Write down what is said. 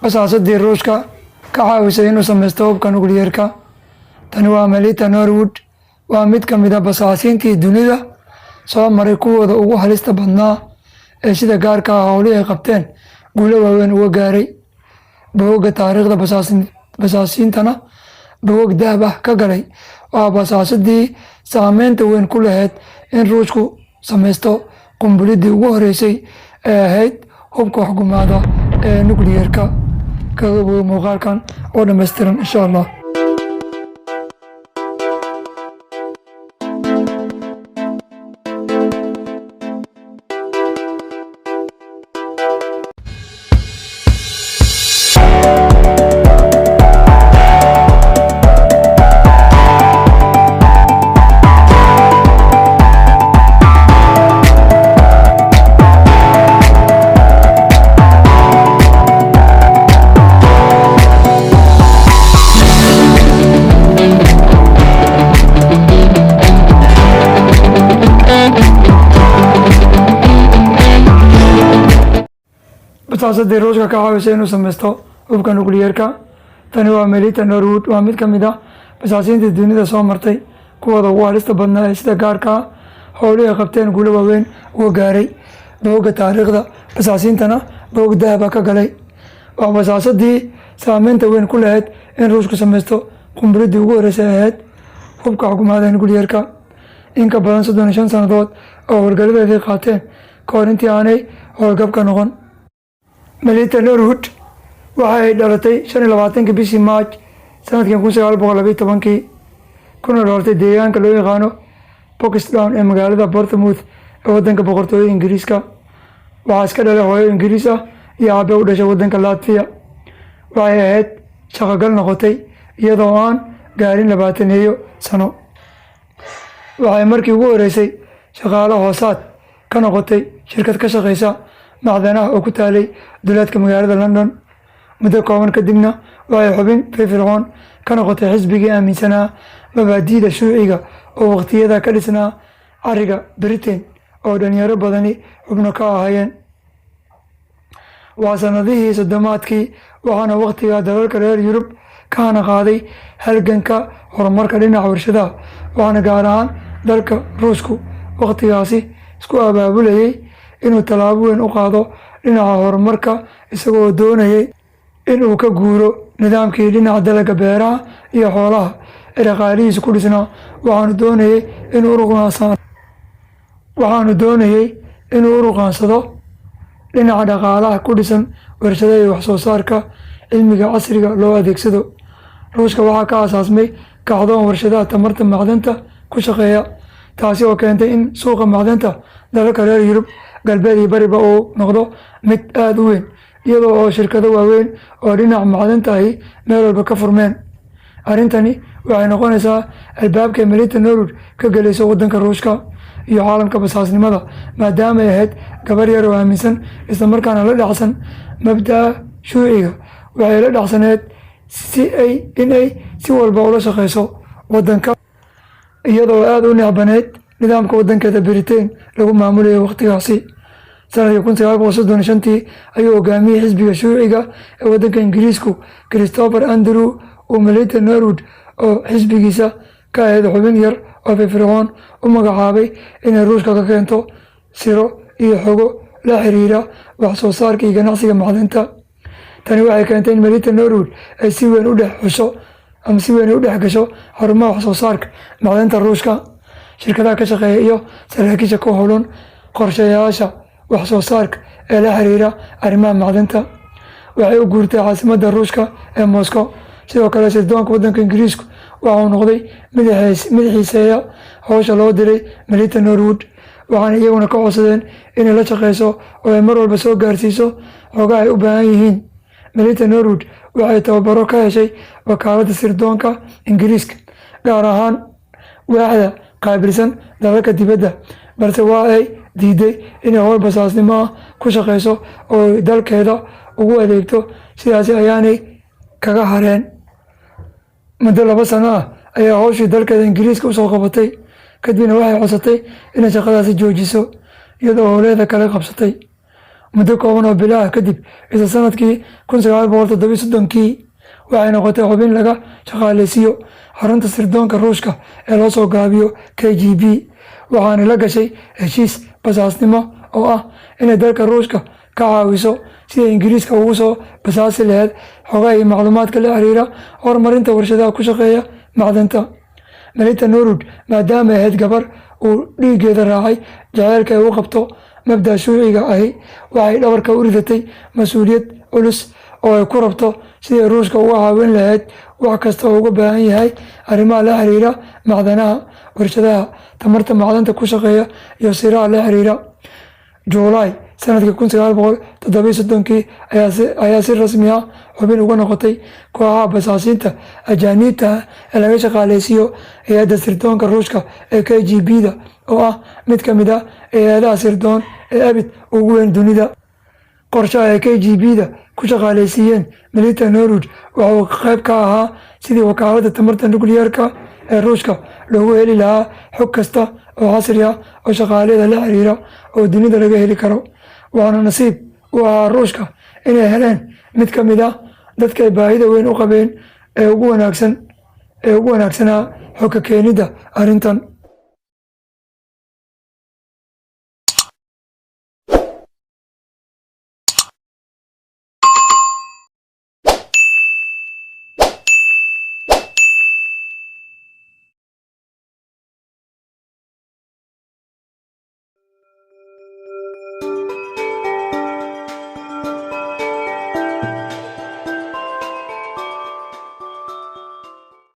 Basaasadii Ruushka ka caawisay inuu sameysto hubka nukliyeerka. Tani waa Melita Norwood, waa mid ka mid ah basaasiintii dunida soo maray kuwooda ugu halista badnaa ee sida gaarka ah howlihii ay qabteen guulo waaweyn uga gaaray. Bogagga taariikhda basaasiintana bogag dahab ah ka galay. Waa basaasadii saameynta weyn ku lahayd in Ruushku sameysto qunbulidii ugu horeysay ee ahayd hubka waxgumaada ee nukliyeerka. Kaga bogo muuqaalkan oo dhammaystiran insha Allah. Basaasadii Ruushka ka caawisay inuu sameysto hubka nukliyeerka. Tani waa Melita Norwood, waa mid ka mid ah basaasiintii dunida soo martay kuwooda ugu halista badnaa ee sida gaarka ah howlihii ay qabteen guulo waaweyn uga gaaray. Bogagga taariikhda basaasiintana bogag dahab ah ka galay. Waa basaasadii saameynta weyn ku lahayd in Ruushku sameysto qunbulidii ugu horeysay ee ahayd hubka waxgumaada nukliyeerka. In ka badan 35 sannadood oo howlgaladeedii qaateen ka hor intii aanay howlgabka noqon. Melita Norwood waxay dhalatay 25 bishii Maarch sanadkii 1912 kuna dhalatay deegaanka loo yaqaano Pakistan ee magaalada Portsmouth ee waddanka boqortooyada Ingiriiska. Waxaa iska dhalay hooyo Ingiriis ah iyo aabe u dhashay waddanka Latvia. Waxay ahayd shaqagal noqotay iyadoo aan gaarin 20 sano. Waxay markii ugu horeysay shaqaale hoosaad ka noqotay shirkad ka shaqeysa macdanaha oo ku taalay duleedka magaalada London. Muddo kooban kadibna waxay xubin firfircoon ka noqotay xisbigii aaminsanaa mabaadi'da shuuciga oo waqtiyada ka dhisnaa cariga Britain oo dhalinyaro badani xubno ka ahaayeen. Waa sanadihii soddomaadkii waxaana waqtiga dalalka reer Yurub ka hana qaaday halganka horumarka dhinaca warshadaha, waxaana gaar ahaan dalka Ruushku waqtigaasi isku abaabulayay inuu tallaabo weyn u qaado dhinaca horumarka isagoo doonayay inuu ka guuro nidaamkii dhinaca dalagga beeraha iyo xoolaha ee dhaqaalihiisa ku dhisnaa. Waxaanu doonayay inuu ruqaansado dhinaca dhaqaalaha ku dhisan warshadaha iyo wax soo saarka cilmiga casriga loo adeegsado. Ruushka waxaa ka aasaasmay kacdoon warshadaha tamarta macdanta ku shaqeeya, taasi oo keentay in suuqa macdanta dalalka reer Yurub galbeed iyo bariba uu noqdo mid aad u weyn, iyadoo oo shirkado waaweyn oo dhinaca macdanta ahi meel walba ka furmeen. Arrintani waxay noqonaysaa albaabka Melita Norwood ka galayso waddanka Ruushka iyo caalamka basaasnimada, maadaama ay ahayd gabar yar oo aaminsan isla markaana la dhacsan mabda'a shuuciga. Waxay la dhacsaneed inay si walba ula shaqeyso waddanka, iyadoo aad u necbaneyd nidaamka waddankeeda Britain lagu maamulayay waqtigaasi. Sanadkii 1935 ayuu hogaamiyey xisbiga shuuciga ee waddanka Ingiriisku Christopher Andrew uu Melita Norwood oo xisbigiisa ka ahayd xubin yar oo firfircoon u magacaabay inay Ruushka ka keento siro iyo xogo la xiriira wax soo saarka iyo ganacsiga macdanta. Tani waxay keentay in Melita Norwood ay si weyn u dhex gasho xarumaha wax soo saarka macdanta Ruushka, shirkadaha ka shaqeeya iyo saraakiisha ku howlan qorshayaasha wax soo saarka ee la xiriira arrimaha macdanta. Waxay u guurtay caasimadda Ruushka ee Moscow. Sidoo kale sirdoonka waddanka Ingiriisku waxa uu noqday mid xiiseeya howsha loo diray Melita Norwood, waxaana iyaguna ka codsadeen inay la shaqeyso oo ay mar walba soo gaarsiiso xogaha ay u baahan yihiin. Melita Norwood waxay tababaro ka heshay wakaaladda sirdoonka Ingiriiska, gaar ahaan waaxda qaabilsan dalalka dibadda, balse waa ay diiday inay howl basaasnimo ah ku shaqeyso oo dalkeeda ugu adeegto. Sidaasi ayaanay kaga hareen. Muddo 2 sano ah ayaa howshii dalkeeda Ingiriiska usoo qabatay, kadibna waxay codsatay inay shaqadaasi joojiso iyadoo howleeda kale qabsatay. muddo kooban oo bilaha kadib isla sanadkii 1937 waxay noqotay xubin laga shaqaaleysiiyo xarunta sirdoonka Ruushka ee loo soo gaabiyo KGB waxaana la gashay heshiis basaasnimo oo ah inay dalka Ruushka ka caawiso sida Ingiriiska ugu soo basaasi lahayd xogaha iyo macluumaadka la xiriira horumarinta warshadaha ku shaqeeya macdanta. Melita Norwood maadaama ay ahayd gabar uu dhiigeeda raacay jacaylka ay u qabto mabda shuuciga ahi waxay dhabarka u ridatay mas'uuliyad culus oo ay ku rabto sidii Ruushka uga caawin lahayd wax kasta oo uga baahan yahay arrimaha la xiriira macdanaha warshadaha tamarta macdanta ku shaqeeya iyo siraha la xiriira. July sanadkii 1937 ayaa si rasmi ah xubin uga noqotay kooxaha basaasiinta ajaaniibta ee laga shaqaaleysiiyo hay'adda sirdoonka Ruushka ee KGB-da oo ah mid ka mid ah hay'adaha sirdoon ee abid ugu weyn dunida. qorshaha ay KGB-da ku shaqaaleysiiyeen Melita Norwood waxa uu qayb ka ahaa sidii wakaaladda tamarta nukliyeerka ee Ruushka loogu heli lahaa xog kasta oo casri ah oo shaqaaleeda la xiriira oo dunida laga heli karo. waxaana nasiib u ahaa Ruushka inay heleen mid ka mid ah dadka ay baahida weyn u qabeen ee ugu wanaagsanaa xogka keenida arrintan.